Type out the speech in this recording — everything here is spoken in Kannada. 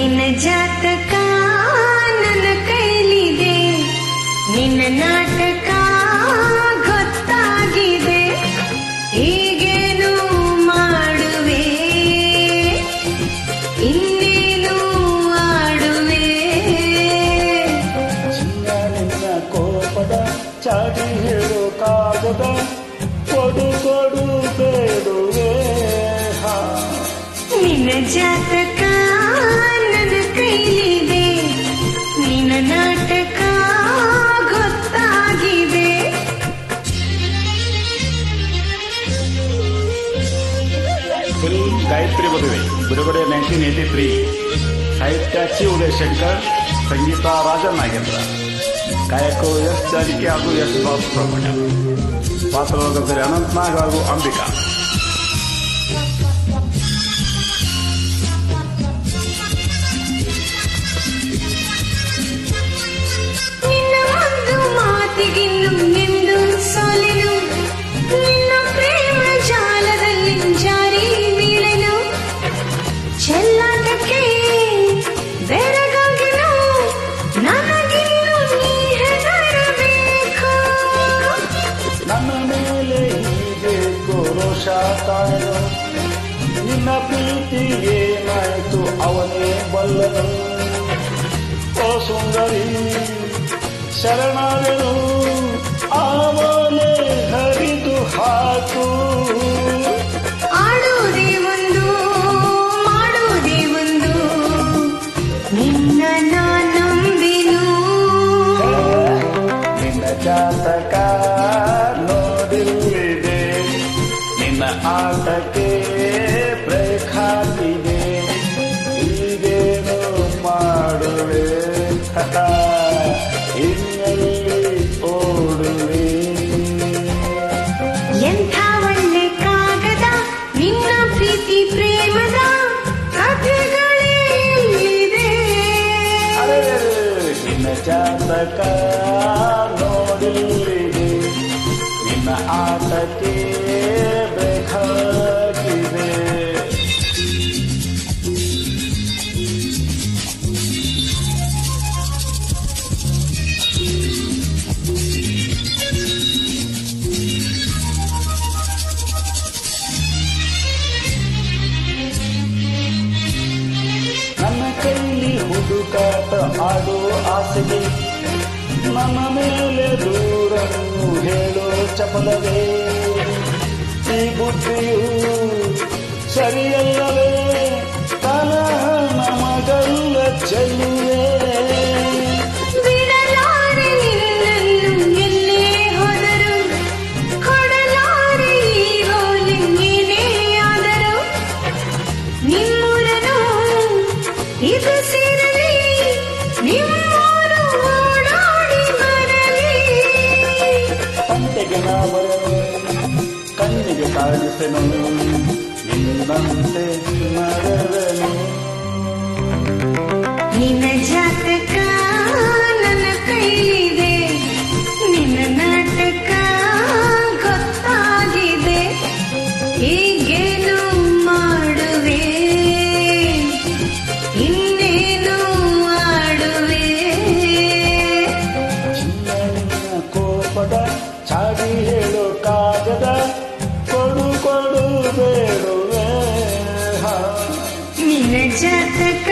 ನಿನ್ನ ಜಾತಕ ನನ್ನ ಕೈಲಿದೆ, ನಿನ್ನ ನಾಟಕ ಗೊತ್ತಾಗಿದೆ. ಈಗೇನು ಮಾಡುವೆ, ಇನ್ನೇನು ಆಡುವೆ. ಚಿನ್ನ ನಿನ್ನ ಕೋಪದ ಚಾಡಿ ಹೇಳು ಕಾಗದ, ಕೊಡು ಕೊಡು ಬೇಡುವೆ. ನಿನ್ನ ಜಾತಕ ನನ್ನ ಕೈಲಿದೆ, ನಿನ್ನ ನಾಟಕ ಗೊತ್ತಾಗಿದೆ. ಫಿಲ್ಮ್ ಗಾಯತ್ರಿ ಮದುವೆ ಬಿಡುಗಡೆ 1983. ಸಾಹಿತ್ಯ ಉದಯ ಶಂಕರ್, ಸಂಗೀತ ರಾಜನ್ ನಾಗೇಂದ್ರ, ಗಾಯಕರು ಎಸ್ ಜಾನಕಿ ಹಾಗೂ ಎಸ್ ಬಾಲಸುಬ್ರಹ್ಮಣ್ಯ. ಪಾತ್ರರಾಗಿದ್ದರೆ ಅನಂತನಾಗ್ ಹಾಗೂ ಅಂಬಿಕಾ. ನಿನ್ನ ಒಂದು ಮಾತಿಗಿನ್ನು ಎಂದು ಸೋಲೆನು, ನಿನ್ನ ಪ್ರೇಮ ಜಾಲದಲ್ಲಿ ಜಾರಿ ಬೀಳೆನು. ಚೆಲ್ಲಾಟಕ್ಕೆ ಬೆರಗಾಗೆನು, ನನಗಿನ್ನು ನೀ ಹೆದರಬೇಕು. ನನ್ನ ಮೇಲೆ ಹೀಗೆ ರೋಷ ಕಾಣಲು, ನಿನ್ನ ಪ್ರೀತಿ ಏನಾಯಿತು ಅವನೇ ಬಲ್ಲನು. ಓ ಸುಂದರಿ ಶರಣಾದೆನು, ಆವಲೆ ಹರಿದು ಹಾಕು. ಆಡುವುದೇ ಒಂದು ಮಾಡುವುದೇ ಒಂದು, ನಿನ್ನ ನಂಬಿನು. ನಿನ್ನ ಜಾತಕ ನೋಡಿದೆ, ನಿನ್ನ ಆಟಕ್ಕೆ ಬ್ರೇಕ್ ಹಾಕಿದೆ. ಈಗೇನು ಮಾಡುವೆ, ಇನ್ನೆಲ್ಲಿ ಓಡುವೆ. ಎಂಥ ಒಳ್ಳೆ ಕಾಗದ ನಿನ್ನ ಪ್ರೀತಿ ಪ್ರೇಮದ ಕಥೆಗಳೇ ಇಲ್ಲಿದೆ. ನಿನ್ನ ಜಾತಕ ನೋಡಿದೆ, ನಿನ್ನ ಆಟಕ್ಕೆ ಬೇಕಾಗಿದೆ. ನನ್ನ ಕೈಲಿ ಹುಡುಕಾಟ ಆಡೋ ಆಸೆಗೆ, ನನ್ನ ಮೇಲೆ ದೂರನ್ನು ಹೇಳೋ ಚಪಲವೇ. ಈ ಬುದ್ಧಿಯು ಸರಿಯಲ್ಲವೇ, ಕಲಹ ನಮಗಲ್ಲ ಚೆಲ್ಲುವೆ. ಬಿಡಲಾರೆ ನಿನ್ನನ್ನು ಎಲ್ಲೇ ಹೋದರು, ಕೊಡಲಾರೆ ಈ ಹೋಲಿ ನೀನೇ ಆದರು. ನಿಮ್ಮೂರನು ಇದು ಸೇರಲಿ, ನಿಮ್ಮೂರು ಓಡಾಡಿ ಬರಲಿ. ಪಂತೆಗೆ ನಾ ಬರಲು, ಕಣ್ಣಿಗೆ ಕಾಣಿಸೆನು, ನಿನ್ನಂತೆ ನಡೆದನು. ನಿನ್ನ ಜಾತಕ ನನ್ನ ಕೈಲಿದೆ, ನಿನ್ನ ನಾಟಕ ಗೊತ್ತಾಗಿದೆ. ಈಗೇನು ಮಾಡುವೆ, ಇನ್ನೇನು ಆಡುವೆ. ಚಿನ್ನ ಕೋಪದ ಚಾಡಿ ಹೇಳು ಕಾಗದ, ಕೊಡು ಕೊಡು ಬೇಡುವೆ. ನಿನ್ನ ಜಾತಕ